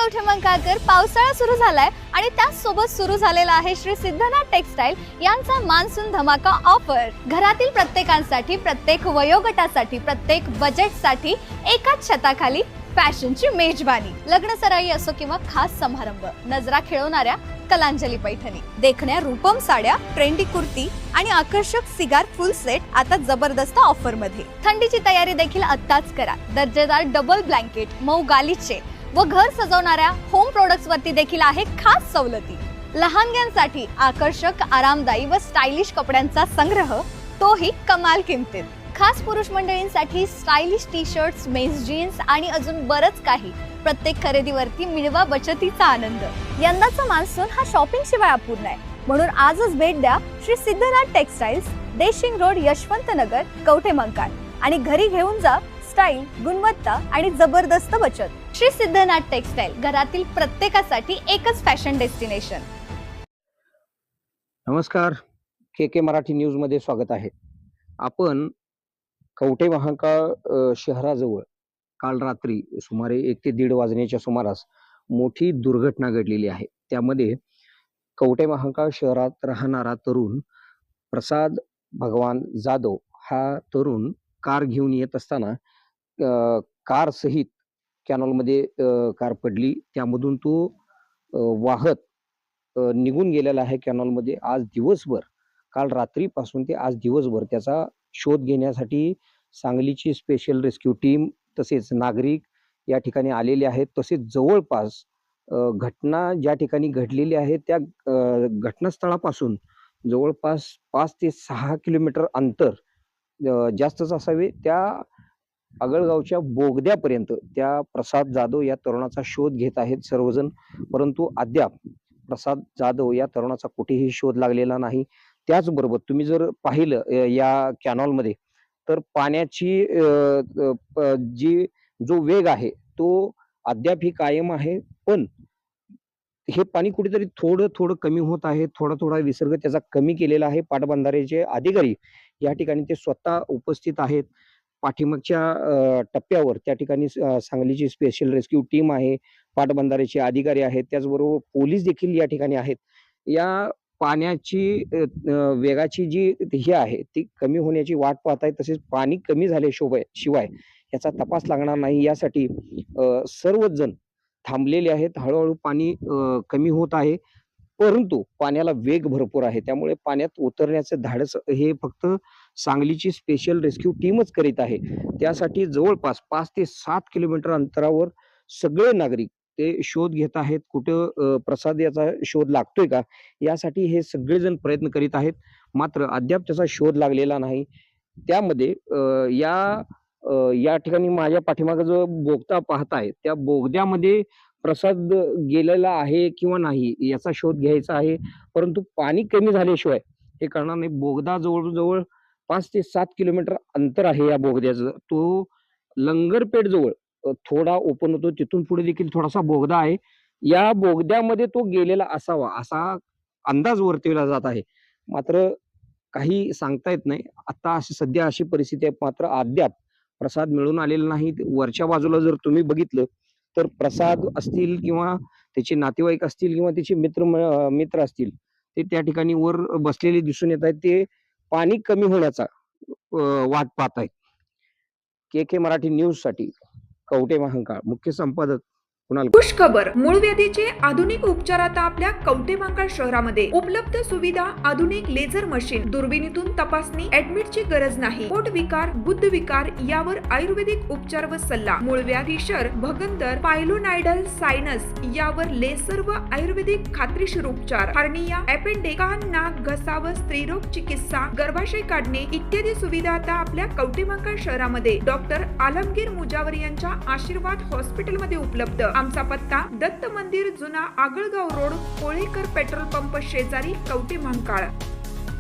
कवठेमंकाळकर, पावसाळा सुरू झालाय आणि त्याचसोबत सुरू झालेला आहे श्री सिद्धनाथ टेक्सटाईल यांचा मान्सून धमाका ऑफर। घरातील प्रत्येकांसाठी, प्रत्येक वयोगटासाठी, प्रत्येक बजेटसाठी एकाच छताखाली फॅशनची मेजबानी। लग्न सराई असो किंवा खास समारंभ, नजरा खिळवणाऱ्या कलांजली पैठणी, देखण्या रूपम साड्या, ट्रेंडी कुर्ती आणि आकर्षक सिगार फुल सेट आता जबरदस्त ऑफर मध्ये। थंडीची तयारी देखील आत्ताच करा। दर्जेदार डबल ब्लँकेट, मऊ गालिचे व घर सजवणाऱ्या होम प्रोडक्ट्स वरती देखील आहे खास सवलती। लहानग्यांसाठी आकर्षक, आरामदायी व स्टायलिश कपड्यांचा संग्रह, तोही कमाल किमतीत। खास पुरुष मंडळींसाठी stylish T shirts, men's jeans आणि अजून बरच काही। प्रत्येक खरेदीवरती मिळवा बचतीचा आनंद। यंदाचा मान्सून हा शॉपिंग शिवाय अपूर्ण आहे, म्हणून आजच भेट द्या श्री सिद्धनाथ टेक्सटाईल्स, देशिंग रोड, यशवंत नगर, कवठेमंकाळ आणि घरी घेऊन जा स्टाईल, गुणवत्ता आणि जबरदस्त बचत। श्री सिद्धनाथ टेक्सटाईल, घरातील प्रत्येकासाठी एकच फॅशन डेस्टिनेशन। नमस्कार, के मराठी न्यूज मध्ये स्वागत आहे। आपण कवठेमहांकाळ शहराजवळ काल रात्री सुमारे 1 ते 1:30 वाजण्याच्या सुमारास मोठी दुर्घटना घडलेली आहे। त्यामध्ये कवठेमहांकाळ शहरात राहणारा तरुण प्रसाद भगवान जाधव हा तरुण कार घेऊन येत असताना कार सहित कॅनॉलमध्ये कार पडली। त्यामधून तो वाहत निघून गेलेला आहे कॅनॉलमध्ये। आज दिवसभर, काल रात्रीपासून ते आज दिवसभर त्याचा शोध घेण्यासाठी सांगलीची स्पेशल रेस्क्यू टीम तसेच नागरिक या ठिकाणी आलेले आहेत। तसेच जवळपास घटना ज्या ठिकाणी घडलेली आहे त्या घटनास्थळापासून जवळपास 5 ते 6 किलोमीटर अंतर जास्तच असावे, त्या आगळगावच्या बोगद्यापर्यंत त्या प्रसाद जाधव या तरुणाचा शोध घेत आहेत सर्वजण। परंतु अद्याप प्रसाद जाधव या तरुणाचा कुठेही शोध लागलेला नाही। त्याचबरोबर तुम्ही जर पाहिलं या कॅनॉलमध्ये तर पाण्याची जो वेग आहे तो अद्याप ही कायम आहे, पण हे पाणी कुठेतरी थोडं थोडं कमी होत आहे। थोडा विसर्ग त्याचा कमी केलेला आहे। पाटबंधारेचे अधिकारी या ठिकाणी ते स्वतः उपस्थित आहेत। पाठीमागच्या टप्प्यावर त्या ठिकाणी सांगलीची स्पेशल रेस्क्यू टीम आहे, पाटबंधारेचे अधिकारी आहेत, त्याचबरोबर पोलीस देखील या ठिकाणी आहेत। या पाण्याची वेगाची जी ही आहे ती कमी होण्याची वाट पाहत आहे। तसेच पाणी कमी झाल्याशिवाय याचा तपास लागणार नाही, यासाठी सर्वच जण थांबलेले आहेत। हळूहळू पाणी कमी होत आहे, परंतु पाण्याला वेग भरपूर आहे, त्यामुळे पाण्यात उतरण्याचे धाडस हे फक्त सांगलीची स्पेशल रेस्क्यू टीमच करीत आहे। त्यासाठी जवळपास 5 ते 7 किलोमीटर अंतरावर सगळे नागरिक ते शोध घेत आहेत। कुठं प्रसाद याचा शोध लागतोय का, यासाठी हे सगळेजण प्रयत्न करीत आहेत, मात्र अद्याप त्याचा शोध लागलेला नाही। त्यामध्ये या ठिकाणी माझ्या पाठीमागे जो बोगदा पाहताय त्या बोगद्यामध्ये प्रसाद गेलेला आहे किंवा नाही याचा शोध घ्यायचा आहे, परंतु पाणी कमी झाल्याशिवाय हे करणार नाही। बोगदा जवळजवळ 5 ते 7 किलोमीटर अंतर आहे या बोगद्याचं। तो लंगरपेठ जवळ थोडा ओपन होतो, तिथून पुढे देखील थोडासा बोगदा आहे। या बोगद्यामध्ये तो गेलेला असावा असा अंदाज वर्तविला जात आहे, मात्र काही सांगता येत नाही। आता सध्या अशी परिस्थिती आहे, मात्र अद्याप प्रसाद मिळून आलेला नाही। वरच्या बाजूला जर तुम्ही बघितलं तर प्रसाद असतील किंवा त्याचे नातेवाईक असतील किंवा त्याचे मित्र असतील ते त्या ठिकाणी वर बसलेले दिसून येत आहेत। ते पाणी कमी होण्याचा वाट पाहत आहेत। के मराठी न्यूज साठी कवठेमहांकाळ मुख्य संपादक कुणाल। खुश खबर, मूळ व्याधीचे आधुनिक उपचार आता आपल्या कवठेमहांकाळ शहरामध्ये उपलब्ध सुविधा, आधुनिक लेझर मशीन, दुर्बिणीतून तपासणी, ऍडमिटची गरज नाही। पोट विकार, बुद्ध विकार यावर आयुर्वेदिक उपचार व सल्ला। मूळ व्याधी, शर, भगंदर, पायलोनायडल, सायनस यावर लेसर व आयुर्वेदिक खात्रीशीर उपचार। हर्निया, अपेंडिक्स, कान, नाक, घसा व स्त्रीरोग चिकित्सा, गर्भाशय काढणे इत्यादी सुविधा आता आपल्या कवठेमहांकाळ शहरामध्ये डॉक्टर आलमगीर मुजावर यांच्या आशीर्वाद हॉस्पिटल मध्ये उपलब्ध। आमचा पत्ता दत्त मंदिर, जुना Agalgaon road, Kolekar petrol pump शेजारी, कवठेमहांकाळ।